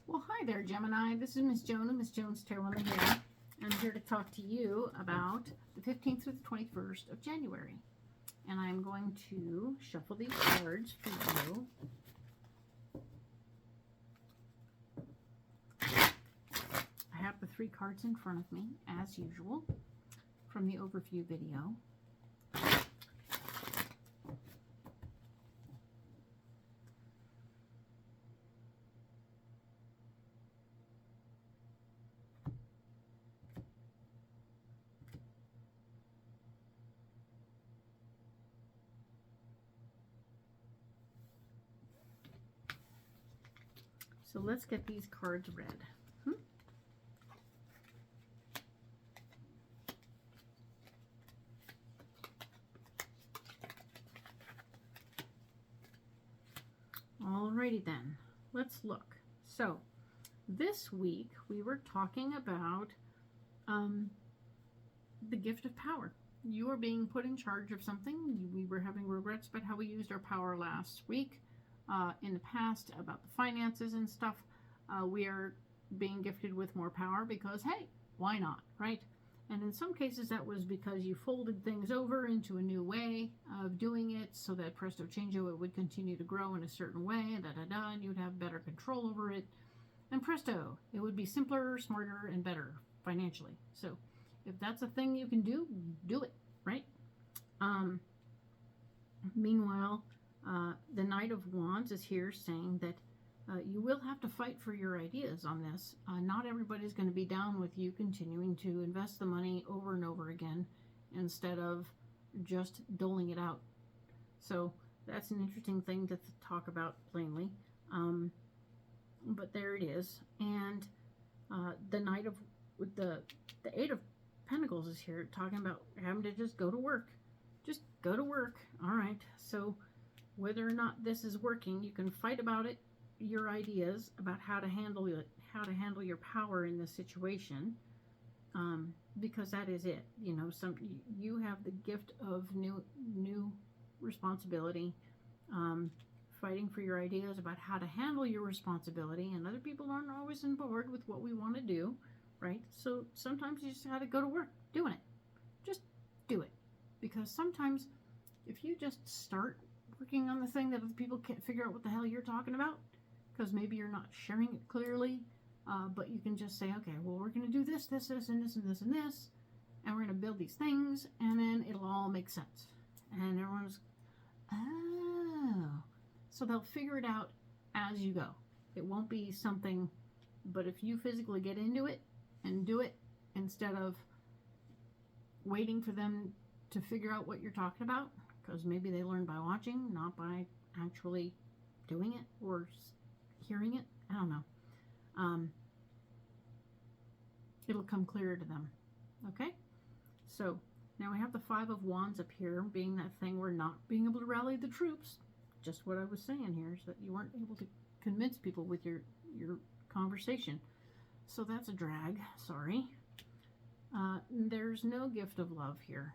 Well, hi there, Gemini. This is Miss Joan of Miss Joan's Tarot here. I'm here to talk to you about the 15th through the 21st of January. And I'm going to shuffle these cards for you. I have the 3 cards in front of me, as usual, from the overview video. So let's get these cards read. Alrighty then, let's look. So this week we were talking about the gift of power. You are being put in charge of something. We were having regrets about how we used our power last week. In the past, about the finances and stuff. We are being gifted with more power because, hey, why not, right? And in some cases that was because you folded things over into a new way of doing it so that presto changeo, it would continue to grow in a certain way, and you'd have better control over it. And presto, it would be simpler, smarter, and better financially. So if that's a thing you can do, do it, right? Meanwhile, the Knight of Wands is here saying that you will have to fight for your ideas on this. Not everybody's going to be down with you continuing to invest the money over and over again instead of just doling it out. So that's an interesting thing to talk about plainly. But there it is. And the Knight of the 8 of Pentacles is here talking about having to just go to work. Just go to work. All right. So whether or not this is working, you can fight about it, your ideas about how to handle it, how to handle your power in this situation, because that is it. You know, you have the gift of new responsibility, fighting for your ideas about how to handle your responsibility, and other people aren't always on board with what we want to do, right? So sometimes you just got to go to work doing it. Just do it, because sometimes if you just start working on the thing that other people can't figure out what the hell you're talking about, because maybe you're not sharing it clearly, but you can just say, okay, well, we're going to do this, this, this, and this, and this, and this, and we're going to build these things, and then it'll all make sense. And everyone's, oh. So they'll figure it out as you go. It won't be something, but if you physically get into it and do it instead of waiting for them to figure out what you're talking about, because maybe they learn by watching, not by actually doing it or hearing it. I don't know. It'll come clearer to them. Okay? So now we have the 5 of Wands up here, being that thing we're not being able to rally the troops. Just what I was saying here, is that you weren't able to convince people with your conversation. So that's a drag. Sorry. There's no gift of love here.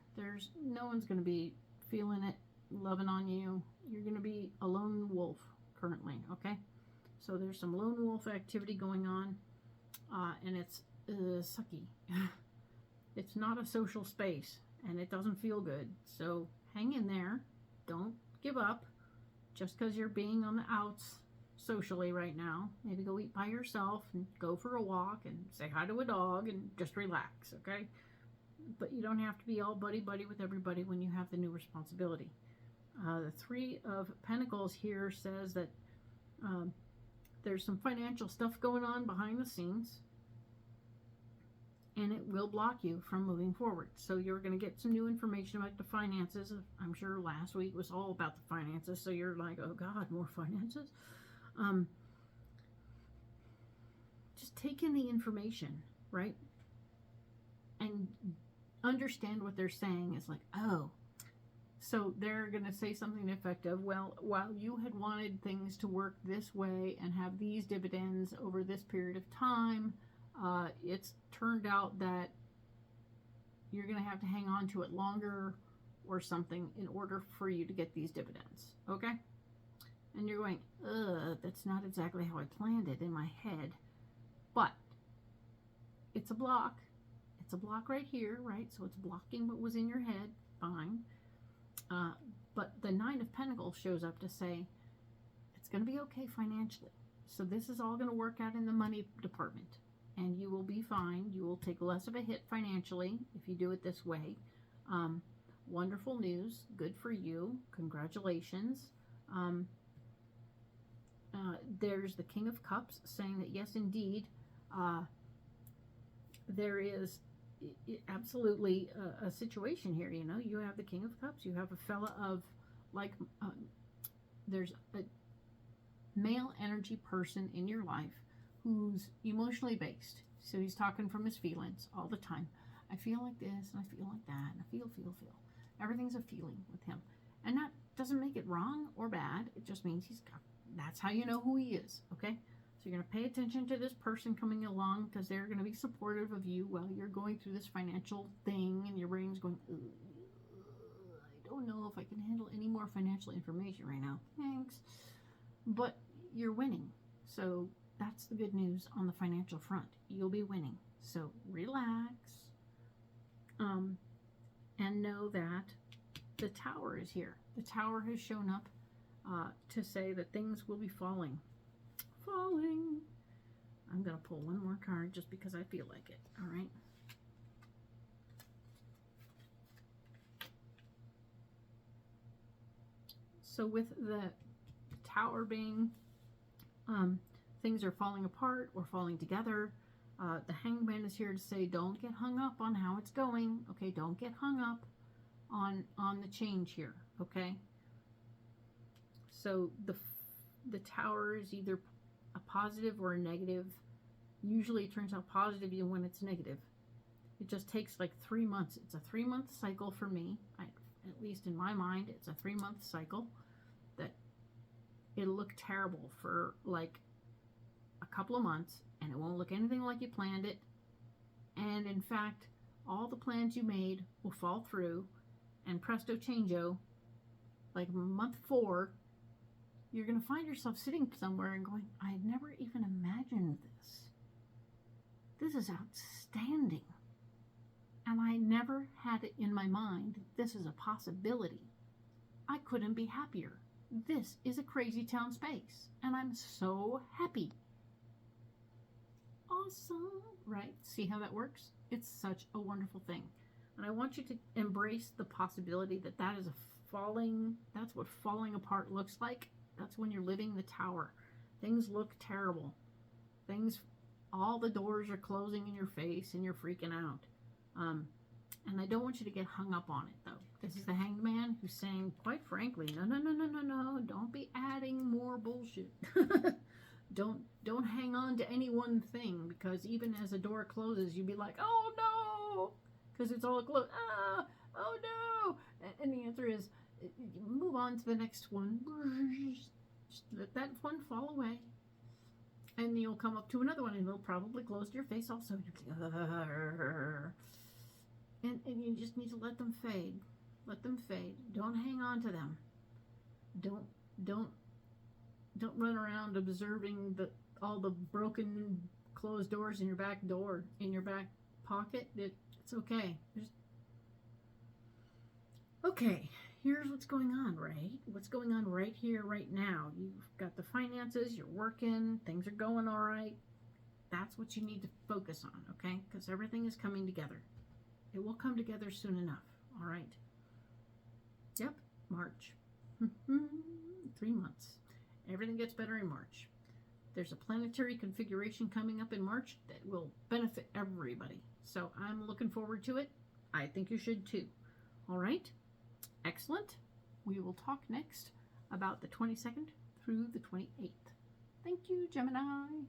No one's going to be feeling it, loving on you. You're going to be a lone wolf currently, okay? So there's some lone wolf activity going on, and it's sucky. It's not a social space, and it doesn't feel good. So hang in there. Don't give up just because you're being on the outs socially right now. Maybe go eat by yourself and go for a walk and say hi to a dog and just relax, okay? But you don't have to be all buddy-buddy with everybody when you have the new responsibility. The 3 of Pentacles here says that there's some financial stuff going on behind the scenes, and it will block you from moving forward. So you're going to get some new information about the finances. I'm sure last week was all about the finances, so you're like, oh God, more finances. Just take in the information, right? And understand what they're saying. Is like, oh, so they're going to say something effective. Well, while you had wanted things to work this way and have these dividends over this period of time, it's turned out that you're going to have to hang on to it longer or something in order for you to get these dividends. Okay? And you're going, that's not exactly how I planned it in my head. But it's a block. It's a block right here, right? So it's blocking what was in your head. Fine. But the Nine of Pentacles shows up to say, it's going to be okay financially. So this is all going to work out in the money department. And you will be fine. You will take less of a hit financially if you do it this way. Wonderful news. Good for you. Congratulations. There's the King of Cups saying that, yes, indeed, there is absolutely a situation here. You know, you have the King of Cups. You have a fella of, like, there's a male energy person in your life who's emotionally based. So he's talking from his feelings all the time. I feel like this, and I feel like that, and I feel. Everything's a feeling with him. And that doesn't make it wrong or bad. It just means that's how you know who he is, okay? So you're going to pay attention to this person coming along because they're going to be supportive of you while you're going through this financial thing, and your brain's going, I don't know if I can handle any more financial information right now. Thanks. But you're winning. So that's the good news on the financial front. You'll be winning. So relax. And know that the Tower is here. The Tower has shown up to say that things will be falling. I'm going to pull one more card just because I feel like it. All right. So with the Tower being things are falling apart or falling together, the Hangman is here to say, don't get hung up on how it's going. Okay, don't get hung up on the change here. Okay. So the Tower is either a positive or a negative. Usually it turns out positive even when it's negative. It just takes like 3 months. It's a 3-month cycle for me. At least in my mind, it's a 3-month cycle that it'll look terrible for like a couple of months, and it won't look anything like you planned it. And in fact, all the plans you made will fall through, and presto changeo, like month 4, you're going to find yourself sitting somewhere and going, I had never even imagined this. This is outstanding. And I never had it in my mind that this is a possibility. I couldn't be happier. This is a crazy town space, and I'm so happy. Awesome, right? See how that works? It's such a wonderful thing. And I want you to embrace the possibility that that is that's what falling apart looks like. That's when you're living the Tower. Things look terrible. All the doors are closing in your face and you're freaking out. And I don't want you to get hung up on it, though. This is the Hanged Man who's saying, quite frankly, no, don't be adding more bullshit. Don't hang on to any one thing, because even as a door closes, you'd be like, oh no, because it's all closed. Oh no. And the answer is, move on to the next one. Just let that one fall away. And you'll come up to another one, and it'll probably close to your face also. And you just need to let them fade. Let them fade. Don't hang on to them. Don't run around observing all the broken closed doors in your back door, in your back pocket. It's okay. Okay, here's what's going on, right? What's going on right here, right now. You've got the finances, you're working, things are going all right. That's what you need to focus on, okay? Because everything is coming together. It will come together soon enough, all right? Yep, March. 3 months. Everything gets better in March. There's a planetary configuration coming up in March that will benefit everybody. So I'm looking forward to it. I think you should too. All right? Excellent. We will talk next about the 22nd through the 28th. Thank you, Gemini.